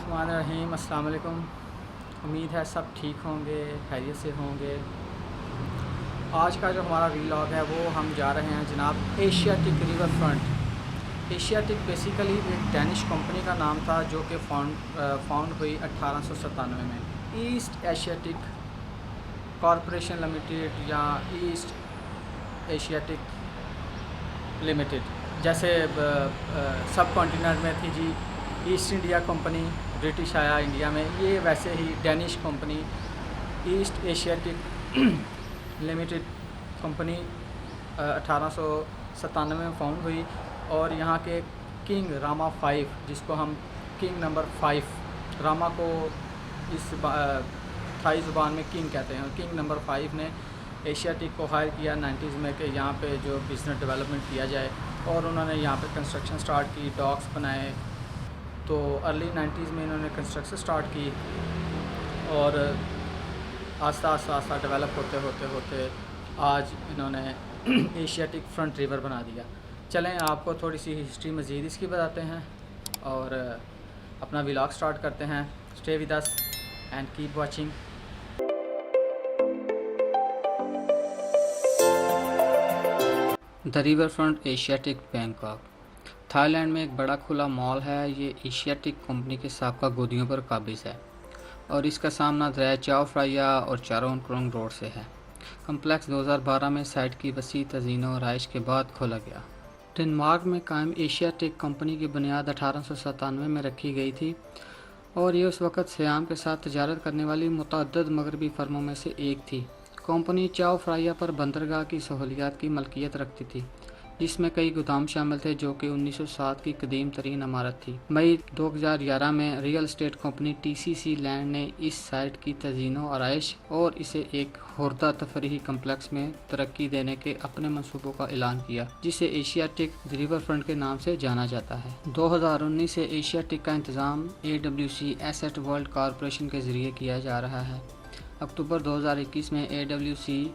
बिस्मिल्लाहिर्रहमानिर्रहीम। अस्सलाम वालेकुम। उम्मीद है सब ठीक होंगे, खैरियत से होंगे। आज का जो हमारा व्लॉग है वो हम जा रहे हैं जनाब Asiatic river front. Asiatic basically एक डैनिश कंपनी का नाम था जो कि फाउंड हुई 1897 में। ईस्ट एशियाटिक कॉरपोरेशन लिमिटेड या ईस्ट एशियाटिक लिमिटेड, जैसे सब कॉन्टिनेंट में थी जी ईस्ट इंडिया कंपनी, ब्रिटिश आया इंडिया में, ये वैसे ही Danish company East Asiatic Limited company 1897 में फाउंड हुई। और यहाँ के किंग रामा 5, जिसको हम किंग नंबर 5, रामा को इस थाई ज़ुबान में किंग कहते हैं, किंग नंबर 5 ने एशियाटिक को हायर किया 90s में कि यहाँ पे जो बिज़नेस डेवलपमेंट किया जाए। और उन्होंने यहाँ पे कंस्ट्रक्शन स्टार्ट की, डॉक्स बनाए। तो अर्ली 90s में इन्होंने कंस्ट्रक्शन स्टार्ट की और आस्ता आस्ता डेवलप होते होते होते आज इन्होंने एशियाटिक फ्रंट रिवर बना दिया। चलें आपको थोड़ी सी हिस्ट्री मज़ीद इसकी बताते हैं और अपना व्लॉग स्टार्ट करते हैं। Stay with us and keep watching. The river front Asiatic Bangkok Thailand में एक बड़ा खुला मॉल है। ये एशियाटिक कंपनी के साबका गोदियों पर काबिज है और इसका सामना दरिया चाओ फ्राया और चारोंक्रोंग रोड से है। कम्प्लेक्स 2012 में साइट की वसी तज़ीनो और रहाइश के बाद खोला गया। डेनमार्क में कायम एशियाटिक कंपनी की बुनियाद 1897 में रखी गई थी और ये उस वक़्त सियाम के साथ तजारत करने वाली मुतअद्दिद मगरबी फर्मों में से एक थी। कंपनी चाओ फ्राया पर बंदरगाह की सहूलियात की मलकियत रखती थी, जिसमें कई गोदाम शामिल थे जो कि 1907 की कदीम तरीन इमारत थी। मई 2011 में real estate company TCC land ने इस साइट की तज़ीनो आराइश और इसे एक खुर्दा तफरीही कम्प्लेक्स में तरक्की देने के अपने मंसूबों का ऐलान किया, जिसे एशियाटिक रिवर फ्रंट के नाम से जाना जाता है। 2019 से एशियाटिक का इंतज़ाम AWC एसेट वर्ल्ड कॉरपोरेशन के ज़रिए किया जा रहा है। अक्टूबर 2021 में AWC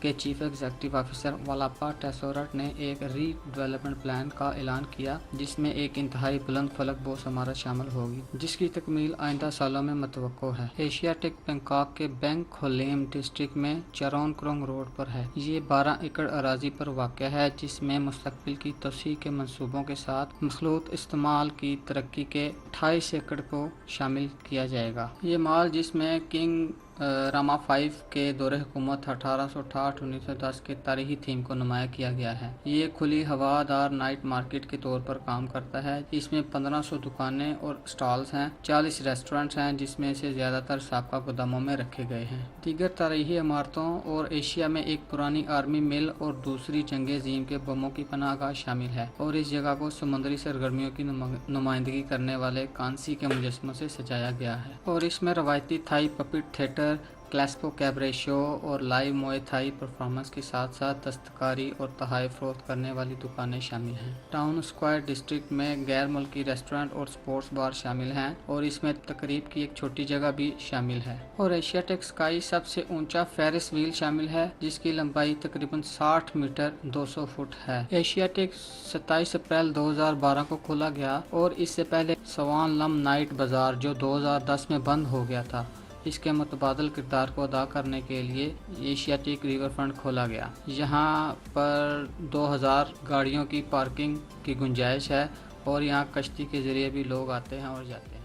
के चीफ एग्जीक्यूटिव ऑफिसर वालापा टेसोरट ने एक रीडेवलपमेंट प्लान का ऐलान किया, जिसमें एक इंतहाई बुलंद फलक बोस इमारत शामिल होगी, जिसकी तकमील आइंदा सालों में मतवक्को है। एशियाटिक बैंकॉक के बैंक खोलेम डिस्ट्रिक्ट में चारोंक्रोंग रोड पर है। ये 12 एकड़ अराजी पर वाक़ है, जिसमें मुस्तकबिल की तोसी के मंसूबों के साथ मखलूत इस्तेमाल की तरक्की के 28 एकड़ को शामिल किया जाएगा। ये माल, जिसमें किंग रामा 5 के दौरे हुकूमत 1868-1910 के तारीखी थीम को नुमाया किया गया है। ये खुली हवादार नाइट मार्केट के तौर पर काम करता है। इसमें 1500 दुकानें और स्टॉल्स हैं, 40 रेस्टोरेंट्स हैं, जिसमें से ज़्यादातर साबका गोदामों में रखे गए हैं। दीगर तारीखी इमारतों और एशिया में एक पुरानी आर्मी मिल और दूसरी जंग अज़ीम के बमों की पनाहगाह शामिल है और इस जगह को समुद्री सरगर्मियों की नुमाइंदगी करने वाले कांसी के मुजस्समों से सजाया गया है। और इसमें रवायती थाई पपिट थिएटर, क्लासिको कैबरे शो और लाइव मोए थाई परफॉर्मेंस के साथ साथ दस्तकारी और तहाई फरोख्त करने वाली दुकानें शामिल हैं। टाउन स्क्वायर डिस्ट्रिक्ट में गैर मुल्की रेस्टोरेंट और स्पोर्ट्स बार शामिल हैं और इसमें तकरीब की एक छोटी जगह भी शामिल है। और एशियाटिक स्काई सबसे ऊंचा फेरिस व्हील शामिल है, जिसकी लंबाई तकरीबन 60 मीटर 200 फुट है। एशियाटिक 27 अप्रैल 2012 को खोला गया और इससे पहले सवान लम नाइट बाजार, जो 2010 में बंद हो गया था, इसके मुतबादल किरदार को अदा करने के लिए एशियाटिक रिवर फ्रंट खोला गया। यहाँ पर 2000 गाड़ियों की पार्किंग की गुंजाइश है और यहाँ कश्ती के ज़रिए भी लोग आते हैं और जाते हैं।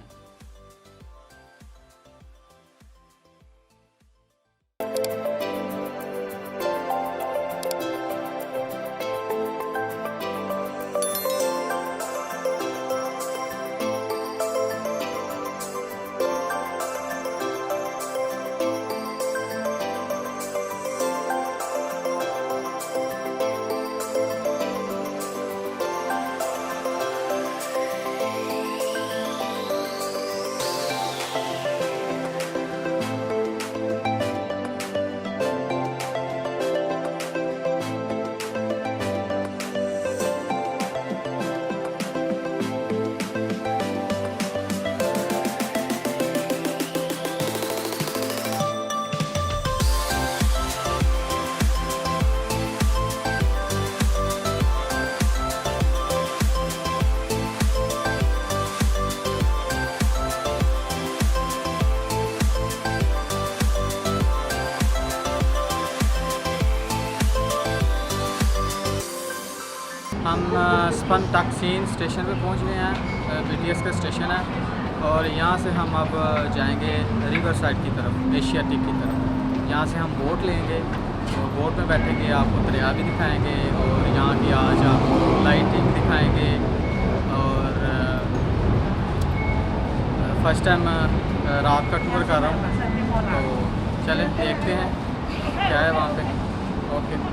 हम स्पन तकसीन स्टेशन पे पहुंच गए हैं। बीटीएस का स्टेशन है और यहाँ से हम अब जाएंगे रिवर साइड की तरफ, एशियाटिक की तरफ। यहाँ से हम बोट लेंगे और बोट में बैठेंगे, आपको दरिया भी दिखाएंगे और यहाँ की आज आपको लाइटिंग दिखाएंगे। और फर्स्ट टाइम रात का टूर कर रहा हूँ, तो चलें देखते हैं क्या है वहाँ पे। Okay.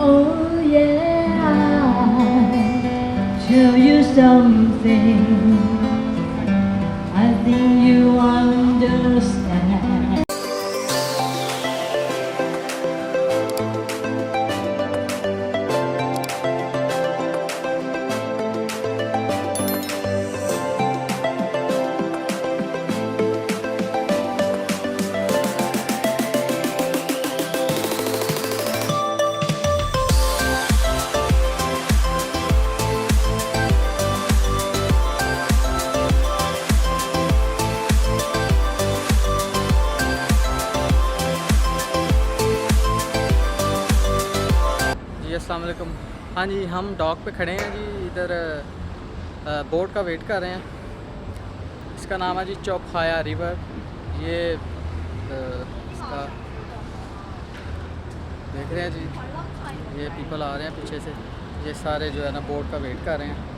Oh yeah, tell you something. I think you understand. जी अस्सलाम वालेकुम। हाँ जी, हम डॉक पे खड़े हैं जी, इधर बोट का वेट कर रहे हैं। इसका नाम है जी चौखाया रिवर। ये इसका देख रहे हैं जी, ये पीपल आ रहे हैं पीछे से, ये सारे जो है ना बोट का वेट कर रहे हैं।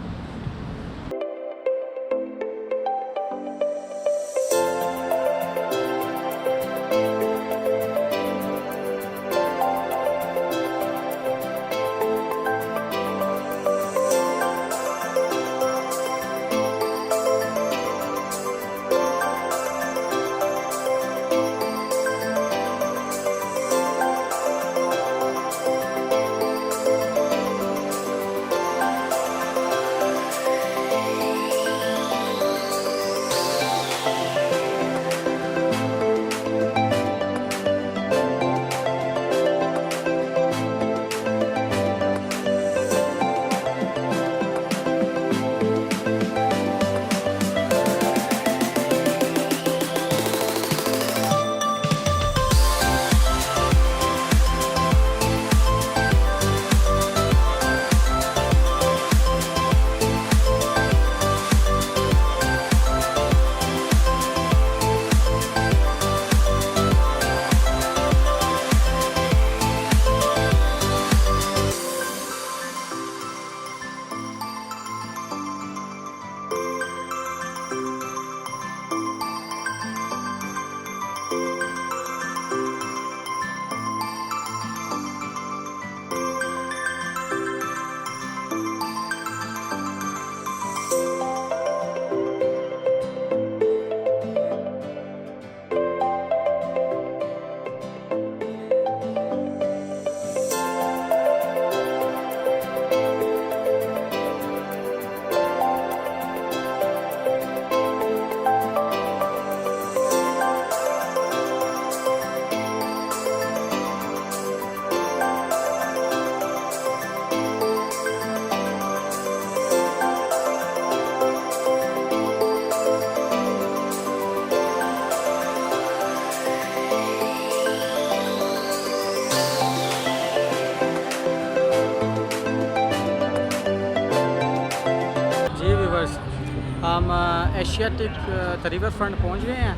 हम एशियाटिक रिवर फ्रंट पहुंच गए हैं।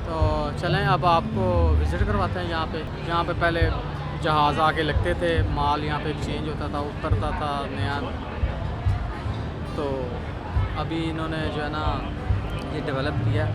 तो चलें अब आपको विज़िट करवाते हैं यहाँ पे पहले जहाज़ आके लगते थे, माल यहाँ पे एक्सचेंज होता था, उतरता था नया। तो अभी इन्होंने जो है ना ये डेवलप किया।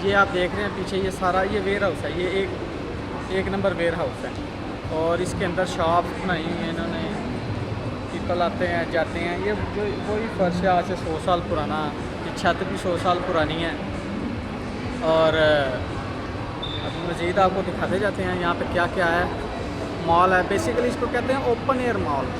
ये आप देख रहे हैं पीछे ये सारा ये वेयर हाउस है, ये एक नंबर वेयर हाउस है और इसके अंदर शॉप बनाई हुई है इन्होंने। पीपल आते हैं जाते हैं। ये जो वही फर्श है आज से 100 साल पुराना, ये छत भी 100 साल पुरानी है। और अब मज़ीद आपको दिखाते जाते हैं यहाँ पे क्या क्या है। मॉल है, बेसिकली इसको कहते हैं ओपन एयर मॉल।